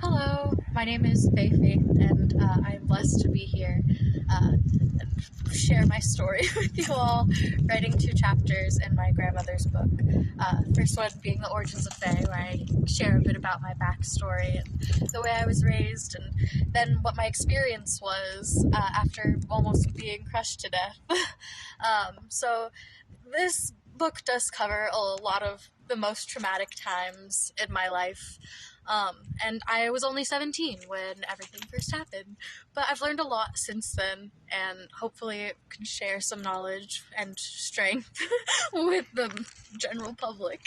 Hello, my name is Faye Faith, and I'm blessed to be here and share my story with you all, writing two chapters in my grandmother's book. First one being The Origins of Faye, where I share a bit about my backstory and the way I was raised, and then what my experience was after almost being crushed to death. So this book does cover a lot of the most traumatic times in my life. And I was only 17 when everything first happened. But I've learned a lot since then, and hopefully can share some knowledge and strength with the general public.